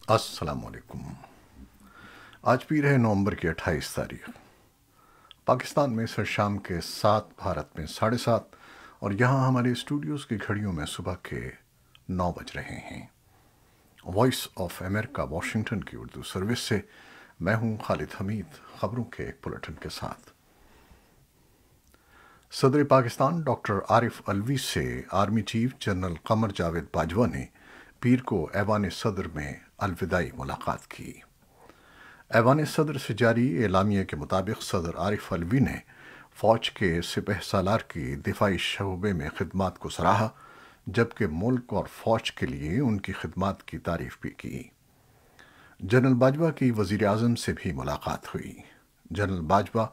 السلام علیکم۔ آج پیر ہے نومبر کی 28 تاریخ۔ پاکستان میں سر شام کے 7، بھارت میں 7:30 اور یہاں ہمارے اسٹوڈیوز کی گھڑیوں میں صبح کے 9 بج رہے ہیں۔ وائس آف امریکہ واشنگٹن کی اردو سروس سے میں ہوں خالد حمید، خبروں کے ایک بلیٹن کے ساتھ۔ صدر پاکستان ڈاکٹر عارف علوی سے army chief general Qamar Javed Bajwa نے پیر کو ایوان صدر میں الوداعی ملاقات کی۔ ایوان صدر سے جاری اعلامیہ کے مطابق صدر عارف علوی نے فوج کے سپہ سالار کی دفاعی شعبے میں خدمات کو سراہا، جبکہ ملک اور فوج کے لیے ان کی خدمات کی تعریف بھی کی۔ جنرل باجوہ کی وزیر اعظم سے بھی ملاقات ہوئی۔ جنرل باجوہ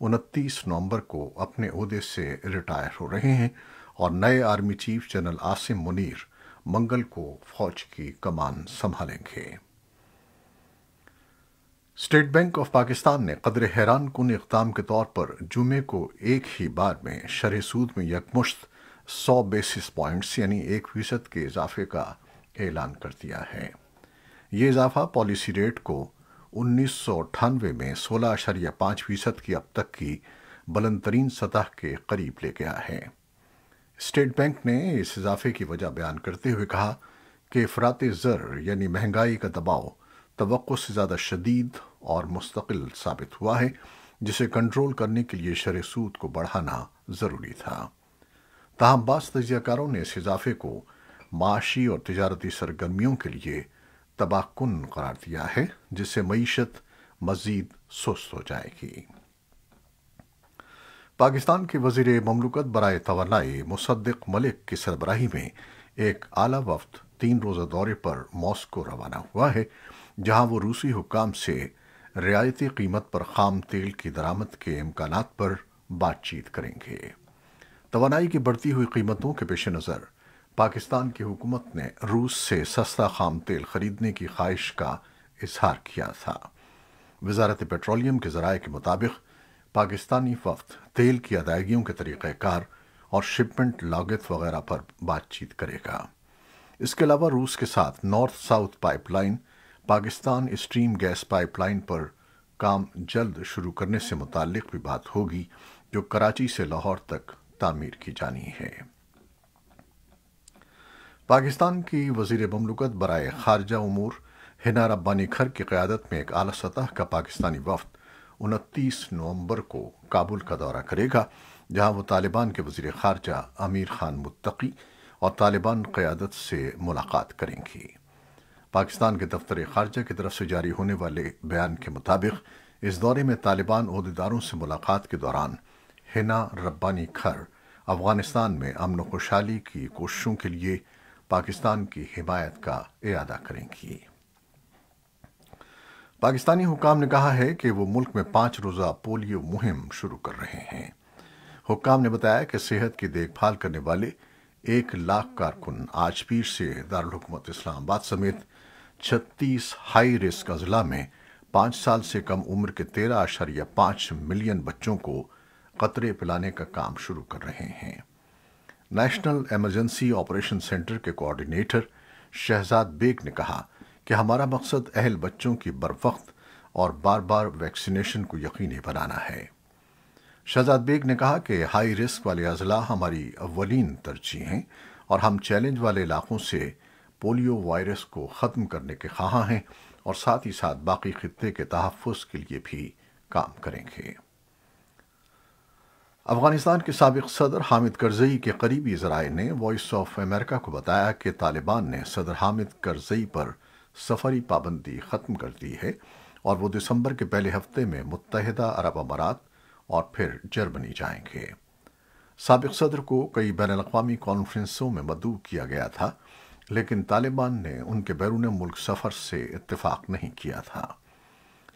29 نومبر کو اپنے عہدے سے ریٹائر ہو رہے ہیں اور نئے army chief general Asim Munir منگل کو فوج کی کمان سنبھالیں گے۔ اسٹیٹ بینک آف پاکستان نے قدر حیران کن اقدام کے طور پر جمعے کو ایک ہی بار میں شرح سود میں یکمشت 100 بیسس پوائنٹس یعنی 1% کے اضافے کا اعلان کر دیا ہے۔ یہ اضافہ پالیسی ریٹ کو 1998 میں 16.5% کی اب تک کی بلند ترین سطح کے قریب لے گیا ہے۔ اسٹیٹ بینک نے اس اضافے کی وجہ بیان کرتے ہوئے کہا کہ افراط زر یعنی مہنگائی کا دباؤ توقع سے زیادہ شدید اور مستقل ثابت ہوا ہے، جسے کنٹرول کرنے کے لیے شرح سود کو بڑھانا ضروری تھا۔ تاہم بعض تجزیہ کاروں نے اس اضافے کو معاشی اور تجارتی سرگرمیوں کے لیے تباہ کن قرار دیا ہے، جس سے معیشت مزید سست ہو جائے گی۔ پاکستان کے وزیر مملکت برائے توانائی مصدق ملک کی سربراہی میں ایک اعلیٰ وفد 3 روزہ دورے پر ماسکو روانہ ہوا ہے، جہاں وہ روسی حکام سے رعایتی قیمت پر خام تیل کی درآمد کے امکانات پر بات چیت کریں گے۔ توانائی کی بڑھتی ہوئی قیمتوں کے پیش نظر پاکستان کی حکومت نے روس سے سستا خام تیل خریدنے کی خواہش کا اظہار کیا تھا۔ وزارت پیٹرولیم کے ذرائع کے مطابق پاکستانی وفد تیل کی ادائیگیوں کے طریقہ کار اور شپمنٹ لاگت وغیرہ پر بات چیت کرے گا۔ اس کے علاوہ روس کے ساتھ north south pipe line, Pakistan stream gas pipe line پر کام جلد شروع کرنے سے متعلق بھی بات ہوگی، جو کراچی سے لاہور تک تعمیر کی جانی ہے۔ پاکستان کی وزیر مملکت برائے خارجہ امور حنا ربانی کھر کی قیادت میں ایک اعلیٰ سطح کا پاکستانی وفد 29 نومبر کو کابل کا دورہ کرے گا، جہاں وہ طالبان کے وزیر خارجہ امیر خان متقی اور طالبان قیادت سے ملاقات کریں گی۔ پاکستان کے دفتر خارجہ کی طرف سے جاری ہونے والے بیان کے مطابق اس دورے میں طالبان عہدیداروں سے ملاقات کے دوران حنا ربانی کھر افغانستان میں امن و خوشحالی کی کوششوں کے لیے پاکستان کی حمایت کا اعادہ کریں گی۔ پاکستانی حکام نے کہا ہے کہ وہ ملک میں 5 روزہ پولیو مہم شروع کر رہے ہیں۔ حکام نے بتایا کہ صحت کی دیکھ بھال کرنے والے 1 لاکھ کارکن آج پیر سے دارالحکومت اسلام آباد سمیت 36 ہائی رسک اضلاع میں 5 سال سے کم عمر کے 13.5 ملین بچوں کو قطرے پلانے کا کام شروع کر رہے ہیں۔ نیشنل ایمرجنسی آپریشن سینٹر کے کوارڈینیٹر شہزاد بیگ نے کہا کہ ہمارا مقصد اہل بچوں کی بروقت اور بار بار ویکسینیشن کو یقینی بنانا ہے۔ شہزاد بیگ نے کہا کہ ہائی رسک والے اضلاع ہماری اولین ترجیح ہیں اور ہم چیلنج والے علاقوں سے پولیو وائرس کو ختم کرنے کے خواہاں ہیں اور ساتھ ہی ساتھ باقی خطے کے تحفظ کے لیے بھی کام کریں گے۔ افغانستان کے سابق صدر حامد کرزئی کے قریبی ذرائع نے وائس آف امریکہ کو بتایا کہ طالبان نے صدر حامد کرزئی پر سفری پابندی ختم کر دی ہے اور وہ دسمبر کے پہلے ہفتے میں متحدہ عرب امارات اور پھر جرمنی جائیں گے۔ سابق صدر کو کئی بین الاقوامی کانفرنسوں میں مدعو کیا گیا تھا، لیکن طالبان نے ان کے بیرون ملک سفر سے اتفاق نہیں کیا تھا۔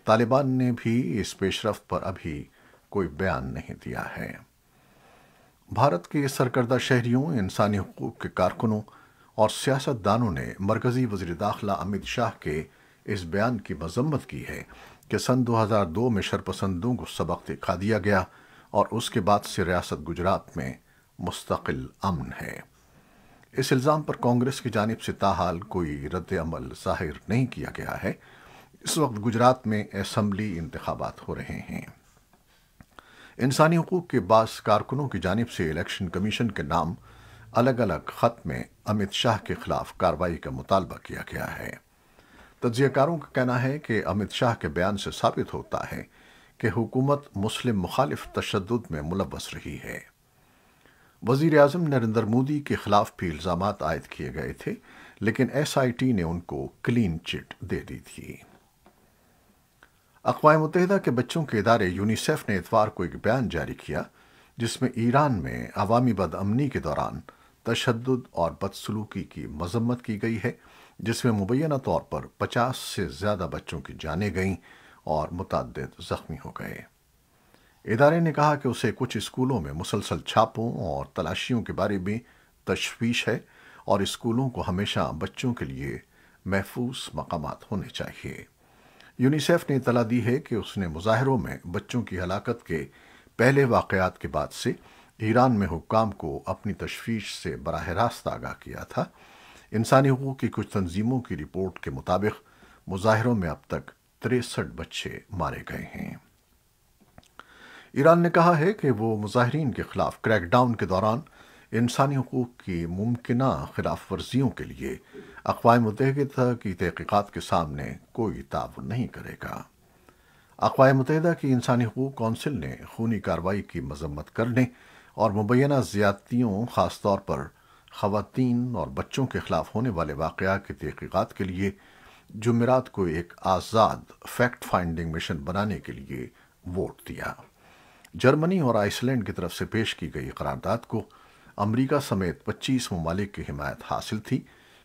طالبان نے بھی اس پیش رفت پر ابھی کوئی بیان نہیں دیا ہے۔ بھارت کے سرکردہ شہریوں، انسانی حقوق کے کارکنوں اور سیاست دانوں نے مرکزی وزیر داخلہ امت شاہ کے اس بیان کی مذمت کی ہے کہ سن 2002 میں شرپسندوں کو سبق سکھا دیا گیا اور اس کے بعد سے ریاست گجرات میں مستقل امن ہے۔ اس الزام پر کانگریس کی جانب سے تاحال کوئی رد عمل ظاہر نہیں کیا گیا ہے۔ اس وقت گجرات میں اسمبلی انتخابات ہو رہے ہیں۔ انسانی حقوق کے بعض کارکنوں کی جانب سے الیکشن کمیشن کے نام الگ الگ خط میں امت شاہ کے خلاف کارروائی کا مطالبہ کیا گیا ہے۔ تجزیہ کاروں کا کہنا ہے کہ امت شاہ کے بیان سے ثابت ہوتا ہے کہ حکومت مسلم مخالف تشدد میں ملوث رہی ہے۔ وزیر اعظم نریندر مودی کے خلاف بھی الزامات عائد کیے گئے تھے، لیکن ایس آئی ٹی نے ان کو کلین چٹ دے دی تھی۔ اقوام متحدہ کے بچوں کے ادارے یونیسیف نے اتوار کو ایک بیان جاری کیا جس میں ایران میں عوامی بدامنی کے دوران تشدد اور بدسلوکی کی مذمت کی گئی ہے، جس میں مبینہ طور پر 50 سے زیادہ بچوں کی جانیں گئیں اور متعدد زخمی ہو گئے۔ ادارے نے کہا کہ اسے کچھ اسکولوں میں مسلسل چھاپوں اور تلاشیوں کے بارے میں تشویش ہے اور اسکولوں کو ہمیشہ بچوں کے لیے محفوظ مقامات ہونے چاہیے۔ یونیسیف نے اطلاع دی ہے کہ اس نے مظاہروں میں بچوں کی ہلاکت کے پہلے واقعات کے بعد سے ایران میں حکام کو اپنی تشویش سے براہ راست آگاہ کیا تھا۔ انسانی حقوق کی کچھ تنظیموں کی رپورٹ کے مطابق مظاہروں میں اب تک 63 بچے مارے گئے ہیں۔ ایران نے کہا ہے کہ وہ مظاہرین کے خلاف کریک ڈاؤن کے دوران انسانی حقوق کی ممکنہ خلاف ورزیوں کے لیے اقوام متحدہ کی تحقیقات کے سامنے کوئی تعاون نہیں کرے گا۔ اقوام متحدہ کی انسانی حقوق کونسل نے خونی کارروائی کی مذمت کرنے اور مبینہ زیادتیوں، خاص طور پر خواتین اور بچوں کے خلاف ہونے والے واقعات کی تحقیقات کے لیے جمعرات کو ایک آزاد فیکٹ فائنڈنگ مشن بنانے کے لیے ووٹ دیا۔ جرمنی اور آئس لینڈ کی طرف سے پیش کی گئی قرارداد کو امریکہ سمیت 25 ممالک کی حمایت حاصل تھی،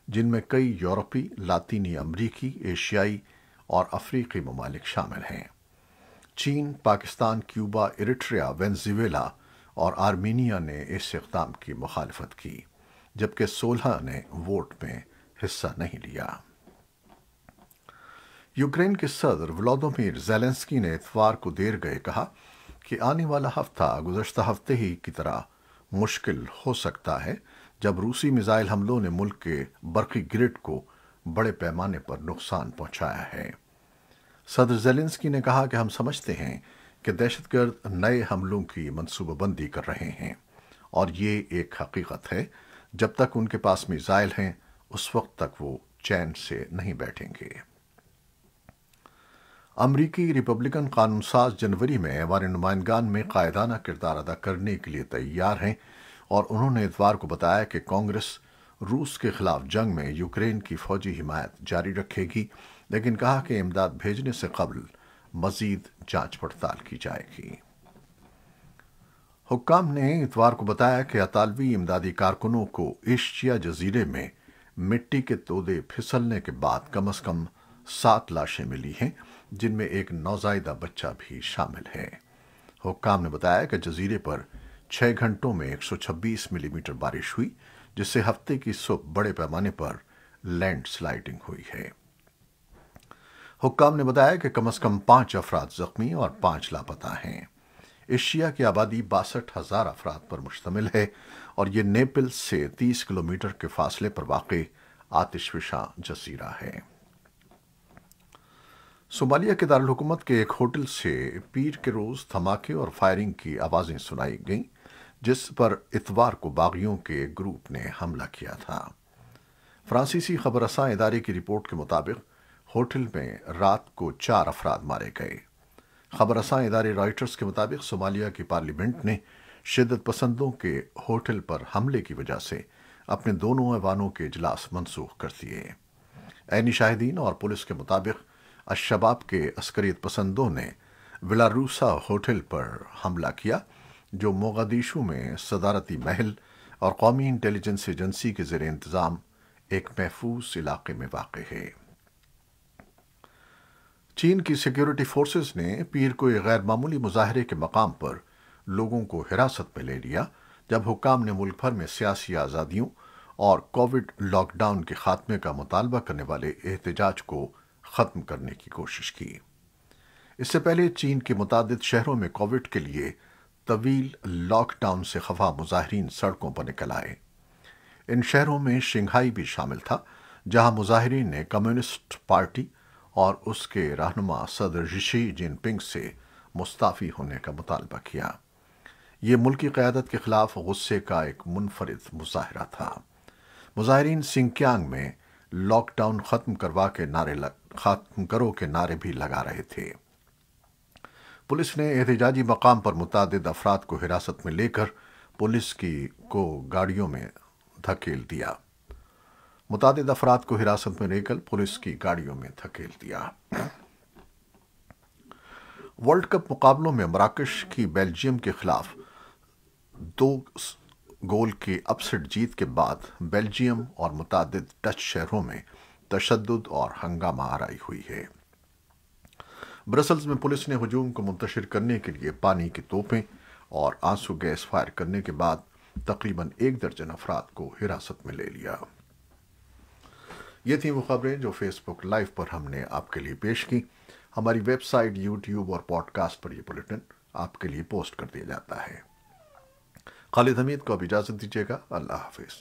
جن میں کئی یورپی، لاطینی امریکی، ایشیائی اور افریقی ممالک شامل ہیں۔ چین، پاکستان، کیوبا، ایریٹریا، وینزویلا اور آرمینیا نے اس اقدام کی مخالفت کی، جبکہ 16 نے ووٹ میں حصہ نہیں لیا۔ یوکرین کے صدر ولادیمیر زیلنسکی نے اتوار کو دیر گئے کہا کہ آنے والا ہفتہ گزشتہ ہفتے ہی کی طرح مشکل ہو سکتا ہے جب روسی میزائل حملوں نے ملک کے برقی گرڈ کو بڑے پیمانے پر نقصان پہنچایا ہے۔ صدر زیلنسکی نے کہا کہ ہم سمجھتے ہیں کہ دہشت گرد نئے حملوں کی منصوبہ بندی کر رہے ہیں اور یہ ایک حقیقت ہے۔ جب تک ان کے پاس میزائل ہیں اس وقت تک وہ چین سے نہیں بیٹھیں گے۔ امریکی ریپبلکن قانون ساز جنوری میں ایوان نمائندگان میں قائدانہ کردار ادا کرنے کے لیے تیار ہیں، اور انہوں نے اتوار کو بتایا کہ کانگریس روس کے خلاف جنگ میں یوکرین کی فوجی حمایت جاری رکھے گی، لیکن کہا کہ امداد بھیجنے سے قبل مزید جانچ پڑتال کی جائے گی۔ حکام نے اتوار کو بتایا کہ اطالوی امدادی کارکنوں کو ایشیا جزیرے میں مٹی کے تودے پھسلنے کے بعد کم از کم 7 لاشیں ملی ہیں، جن میں ایک نوزائیدہ بچہ بھی شامل ہے۔ حکام نے بتایا کہ جزیرے پر 6 گھنٹوں میں 126 ملی میٹر بارش ہوئی، جس سے ہفتے کی صبح بڑے پیمانے پر لینڈ سلائڈنگ ہوئی ہے۔ حکام نے بتایا کہ کم از کم 5 افراد زخمی اور 5 لاپتہ ہیں۔ ایشیا کی آبادی 62,000 افراد پر مشتمل ہے اور یہ نیپلز سے 30 کلومیٹر کے فاصلے پر واقع آتش فشاں جزیرہ ہے۔ صومالیہ کے دارالحکومت کے ایک ہوٹل سے پیر کے روز دھماکے اور فائرنگ کی آوازیں سنائی گئیں، جس پر اتوار کو باغیوں کے ایک گروپ نے حملہ کیا تھا۔ فرانسیسی خبر رساں ادارے کی رپورٹ کے مطابق ہوٹل میں رات کو 4 افراد مارے گئے۔ خبر رساں ادارے رائٹرز کے مطابق صومالیہ کی پارلیمنٹ نے شدت پسندوں کے ہوٹل پر حملے کی وجہ سے اپنے دونوں ایوانوں کے اجلاس منسوخ کر دیے۔ عینی شاہدین اور پولیس کے مطابق الشباب کے عسکریت پسندوں نے ولاروسا ہوٹل پر حملہ کیا، جو موغادیشو میں صدارتی محل اور قومی انٹیلی جنس ایجنسی کے زیر انتظام ایک محفوظ علاقے میں واقع ہے۔ چین کی سیکیورٹی فورسز نے پیر کو ایک غیر معمولی مظاہرے کے مقام پر لوگوں کو حراست میں لے لیا، جب حکام نے ملک بھر میں سیاسی آزادیوں اور کووڈ لاک ڈاؤن کے خاتمے کا مطالبہ کرنے والے احتجاج کو ختم کرنے کی کوشش کی۔ اس سے پہلے چین کے متعدد شہروں میں کووڈ کے لیے طویل لاک ڈاؤن سے خفا مظاہرین سڑکوں پر نکل آئے۔ ان شہروں میں شنگھائی بھی شامل تھا، جہاں مظاہرین نے کمیونسٹ پارٹی اور اس کے رہنما صدر شی جن پنگ سے مستعفی ہونے کا مطالبہ کیا۔ یہ ملکی قیادت کے خلاف غصے کا ایک منفرد مظاہرہ تھا۔ مظاہرین سنکیانگ میں لاک ڈاؤن ختم کرو کے نعرے بھی لگا رہے تھے۔ پولیس نے احتجاجی مقام پر متعدد افراد کو حراست میں لے کر پولیس کو گاڑیوں میں دھکیل دیا۔ ورلڈ کپ مقابلوں میں مراکش کی بیلجیم کے خلاف 2 گول کی اپ سیٹ جیت کے بعد بیلجیم اور متعدد ڈچ شہروں میں تشدد اور ہنگامہ آرائی ہوئی ہے۔ برسلز میں پولیس نے ہجوم کو منتشر کرنے کے لیے پانی کی توپیں اور آنسو گیس فائر کرنے کے بعد تقریباً 1 درجن افراد کو حراست میں لے لیا۔ یہ تھیں وہ خبریں جو فیس بک لائیو پر ہم نے آپ کے لیے پیش کی۔ ہماری ویب سائٹ، یوٹیوب اور پوڈ کاسٹ پر یہ بلیٹن آپ کے لیے پوسٹ کر دیا جاتا ہے۔ خالد حمید کو اب اجازت دیجیے گا۔ اللہ حافظ۔